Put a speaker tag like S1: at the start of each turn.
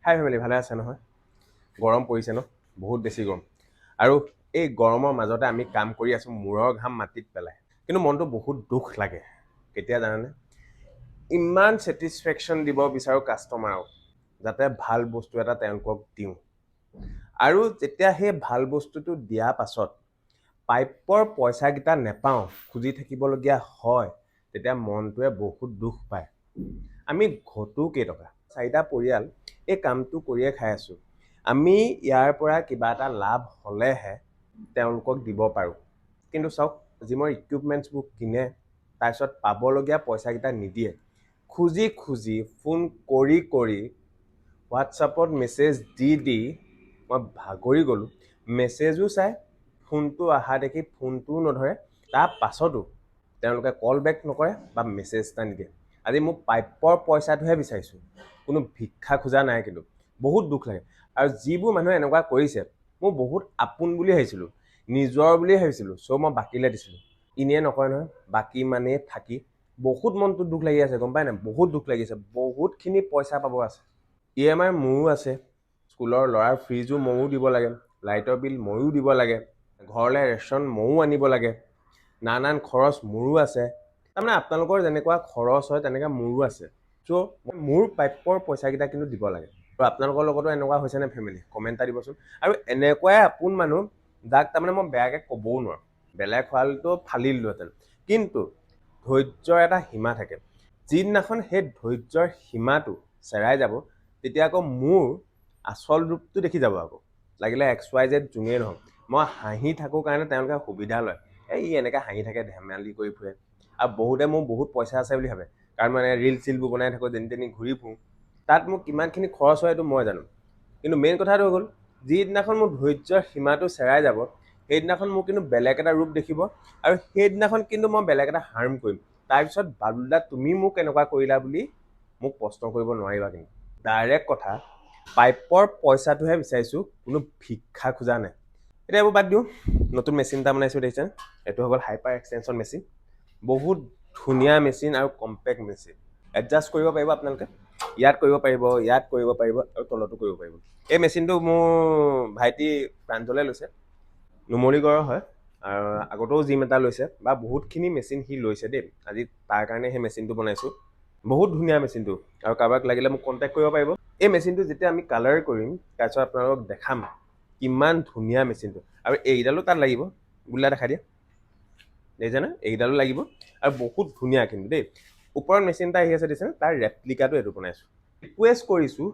S1: হাই family, ভালে আছে নহয়? গৰম পৰিছে ন? বহুত বেছি গৰম। আৰু এই গৰমৰ মাজতে আমি কাম কৰি আছোঁ মূৰৰ ঘাম মাটিত পেলাই। কিন্তু মনটো বহুত দুখ লাগে। কেতিয়া জানানে? ইমান ছেটিছফেকশ্যন দিব বিচাৰোঁ কাষ্টমাৰক, যাতে ভাল বস্তু এটা তেওঁলোকক দিওঁ। আৰু যেতিয়া সেই ভাল বস্তুটো দিয়াৰ পাছত পাইপৰ পইচাকেইটা নেপাওঁ, খুজি থাকিবলগীয়া হয়, তেতিয়া মনটোৱে বহুত দুখ পায়। আমি ঘটো কেইটকা, 4টা পৰিয়াল এই কামটো কৰিয়ে খাই আছোঁ। আমি ইয়াৰ পৰা কিবা এটা লাভ হ'লেহে তেওঁলোকক দিব পাৰোঁ। কিন্তু চাওক, জিমৰ ইকুইপমেণ্টছবোৰ কিনে, তাৰপিছত পাবলগীয়া পইচাকেইটা নিদিয়ে। খুজি খুজি, ফোন কৰি কৰি, হোৱাটছআপত মেছেজ দি দি মই ভাগৰি গ'লোঁ। মেছেজো চাই, ফোনটো অহা দেখি ফোনটোও নধৰে, তাৰ পাছতো তেওঁলোকে কল বেক নকৰে বা মেছেজ এটা নিদিয়ে। আজি মোক পাইপৰ পইচাটোহে বিচাৰিছোঁ, কোনো ভিক্ষা খোজা নাই। কিন্তু বহুত দুখ লাগে। আৰু যিবোৰ মানুহে এনেকুৱা কৰিছে, মই বহুত আপোন বুলি ভাবিছিলোঁ, নিজৰ বুলি ভাবিছিলোঁ, চ' মই বাকীলৈ দিছিলোঁ। এনেই নকয় নহয়, বাকী মানে থাকি বহুত মনটো দুখ লাগি আছে, গম পায় নাই? বহুত দুখ লাগিছে। বহুতখিনি পইচা পাব আছে। EMI মোৰো আছে, স্কুলৰ ল'ৰাৰ ফিজো ময়ো দিব লাগে, লাইটৰ বিল ময়ো দিব লাগে, ঘৰলৈ ৰেচন ময়ো আনিব লাগে, নানান খৰচ মোৰো আছে। তাৰমানে আপোনালোকৰ যেনেকুৱা খৰচ হয় তেনেকৈ মোৰো আছে। চ' মোৰ পাইপৰ পইচাকেইটা কিন্তু দিব লাগে। আৰু আপোনালোকৰ লগতো এনেকুৱা হৈছেনে ফেমিলি? কমেণ্ট এটা দিবচোন। আৰু এনেকুৱাই আপোন মানুহ যাক তাৰমানে মই বেয়াকৈ ক'বও নোৱাৰোঁ। বেলেগ হোৱালটো ফালি দিলোহেঁতেন, কিন্তু ধৈৰ্যৰ এটা সীমা থাকে। যিদিনাখন সেই ধৈৰ্যৰ সীমাটো চেৰাই যাব, তেতিয়া আকৌ মোৰ আচল ৰূপটো দেখি যাব। আকৌ লাগিলে XYZ যোনেই নহওক, মই হাঁহি থাকোঁ কাৰণে তেওঁলোকে সুবিধা লয়। ই এনেকৈ হাঁহি থাকে, ধেমালি কৰি ফুৰে। আৰু বহুতে মোৰ বহুত পইচা আছে বুলি ভাবে, কাৰণ মানে ৰিল চিলবোৰ বনাই থাকোঁ, যেনি তেনি ঘূৰি ফুৰোঁ। তাত মোক কিমানখিনি খৰচ হয় এইটো মই জানো। কিন্তু মেইন কথাটো হৈ গ'ল, যিদিনাখন মোৰ ধৈৰ্যৰ সীমাটো চেৰাই যাব, সেইদিনাখন মোক কিন্তু বেলেগ এটা ৰূপ দেখিব। আৰু সেইদিনাখন কিন্তু মই বেলেগ এটা হাৰ্ম কৰিম। তাৰপিছত বাবুদা তুমি মোক এনেকুৱা কৰিলা বুলি মোক প্ৰশ্ন কৰিব নোৱাৰিবা। কিন্তু ডাইৰেক্ট কথা, পাইপৰ পইচাটোহে বিচাৰিছোঁ, কোনো ভিক্ষা খোজা নাই। এতিয়া এইবোৰ বাদ দিওঁ। নতুন মেচিন এটা বনাইছোঁ, দেখিছে? এইটো হৈ গ'ল হাইপাৰ এক্সটেনশ্যন মেচিন। বহুত ধুনীয়া মেচিন আৰু কম্পেক্ট মেচিন। এডজাষ্ট কৰিব পাৰিব আপোনালোকে। ইয়াত কৰিব পাৰিব, ইয়াত কৰিব পাৰিব, আৰু তলতো কৰিব পাৰিব। এই মেচিনটো মোৰ ভাইটি প্ৰাঞ্জলে লৈছে, নুমলীগড়ৰ হয়। আৰু আগতেও জিম এটা লৈছে, বা বহুতখিনি মেচিন সি লৈছে দেই। আজি তাৰ কাৰণে সেই মেচিনটো বনাইছোঁ। বহুত ধুনীয়া মেচিনটো, আৰু কাৰোবাক লাগিলে মোক কণ্টেক্ট কৰিব পাৰিব। এই মেচিনটো যেতিয়া আমি কালাৰ কৰিম, তাৰপিছত আপোনালোকক দেখাম কিমান ধুনীয়া মেচিনটো। আৰু এইডালো তাত লাগিব, গোল্লা দেখাই দিয়ে, দেখিছেনে? এইডালো লাগিব, আৰু বহুত ধুনীয়া কিন্তু দেই। ওপৰত মেচিন এটা আহি আছে, দিছে, তাৰ ৰেপ্লিকাটো এইটো বনাইছোঁ। ৰিকুৱেষ্ট কৰিছোঁ,